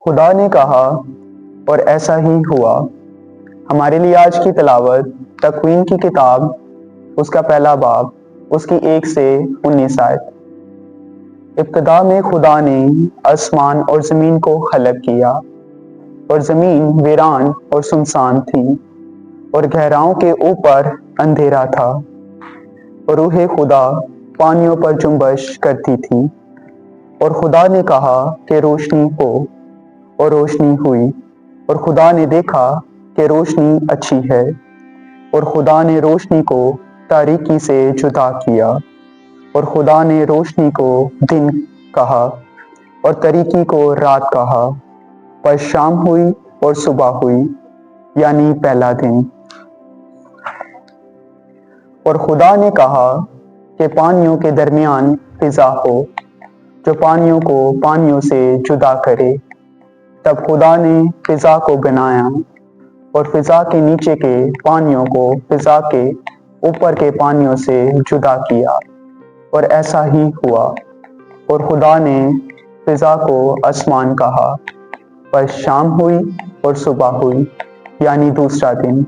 خدا نے کہا اور ایسا ہی ہوا۔ ہمارے لیے آج کی تلاوت تکوین کی کتاب، اس کا پہلا باب، اس کی 1 سے 19 آیت۔ ابتدا میں خدا نے آسمان اور زمین کو خلق کیا، اور زمین ویران اور سنسان تھی، اور گہراؤں کے اوپر اندھیرا تھا، اور روح خدا پانیوں پر جنبش کرتی تھی۔ اور خدا نے کہا کہ روشنی ہو، اور روشنی ہوئی۔ اور خدا نے دیکھا کہ روشنی اچھی ہے، اور خدا نے روشنی کو تاریکی سے جدا کیا۔ اور خدا نے روشنی کو دن کہا، اور تاریکی کو رات کہا۔ پس شام ہوئی اور صبح ہوئی، یعنی پہلا دن۔ اور خدا نے کہا کہ پانیوں کے درمیان فضا ہو، جو پانیوں کو پانیوں سے جدا کرے۔ تب خدا نے فضا کو بنایا، اور فضا کے نیچے کے پانیوں کو فضا کے اوپر کے پانیوں سے جدا کیا، اور ایسا ہی ہوا۔ اور خدا نے فضا کو آسمان کہا۔ پس شام ہوئی اور صبح ہوئی، یعنی دوسرا دن۔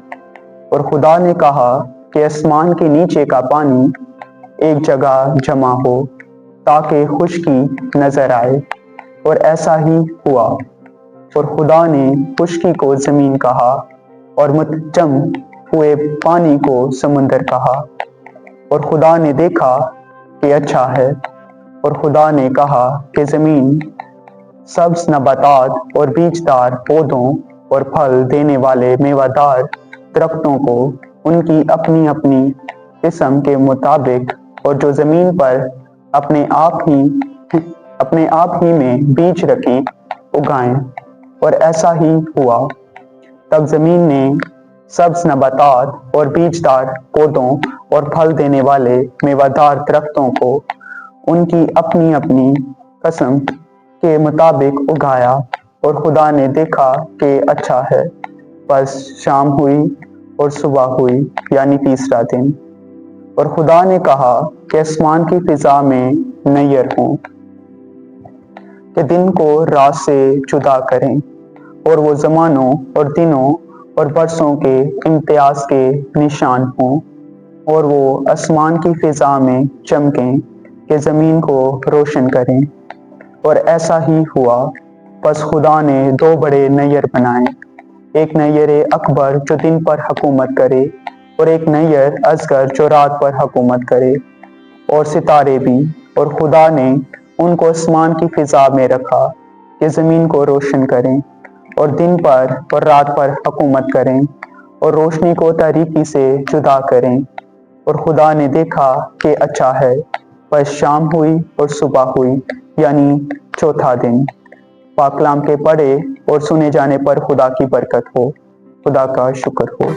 اور خدا نے کہا کہ آسمان کے نیچے کا پانی ایک جگہ جمع ہو، تاکہ خشکی نظر آئے، اور ایسا ہی ہوا۔ اور خدا نے خشکی کو زمین کہا، اور منجم ہوئے پانی کو سمندر کہا۔ اور خدا نے دیکھا کہ اچھا ہے۔ اور خدا نے کہا کہ زمین سبز نباتات اور بیجدار پودوں اور پھل دینے والے میوہ دار درختوں کو ان کی اپنی اپنی قسم کے مطابق، اور جو زمین پر اپنے آپ ہی میں بیج رکھی، اگائیں۔ اور ایسا ہی ہوا۔ تب زمین نے سبز نباتات اور بیجدار پودوں اور پھل دینے والے میوہ دار درختوں کو ان کی اپنی اپنی قسم کے مطابق اگایا، اور خدا نے دیکھا کہ اچھا ہے۔ پس شام ہوئی اور صبح ہوئی، یعنی تیسرا دن۔ اور خدا نے کہا کہ آسمان کی فضا میں نیر ہوں، کہ دن کو رات سے جدا کریں، اور وہ زمانوں اور دنوں اور برسوں کے امتیاز کے نشان ہوں، اور وہ آسمان کی فضا میں چمکیں کہ زمین کو روشن کریں۔ اور ایسا ہی ہوا۔ پس خدا نے 2 بڑے نیر بنائے، ایک نیر اکبر جو دن پر حکومت کرے، اور ایک نیر اصغر جو رات پر حکومت کرے، اور ستارے بھی۔ اور خدا نے ان کو آسمان کی فضا میں رکھا کہ زمین کو روشن کریں، اور دن پر اور رات پر حکومت کریں، اور روشنی کو تاریکی سے جدا کریں۔ اور خدا نے دیکھا کہ اچھا ہے۔ پس شام ہوئی اور صبح ہوئی، یعنی چوتھا دن۔ پاک کلام کے پڑھے اور سنے جانے پر خدا کی برکت ہو۔ خدا کا شکر ہو۔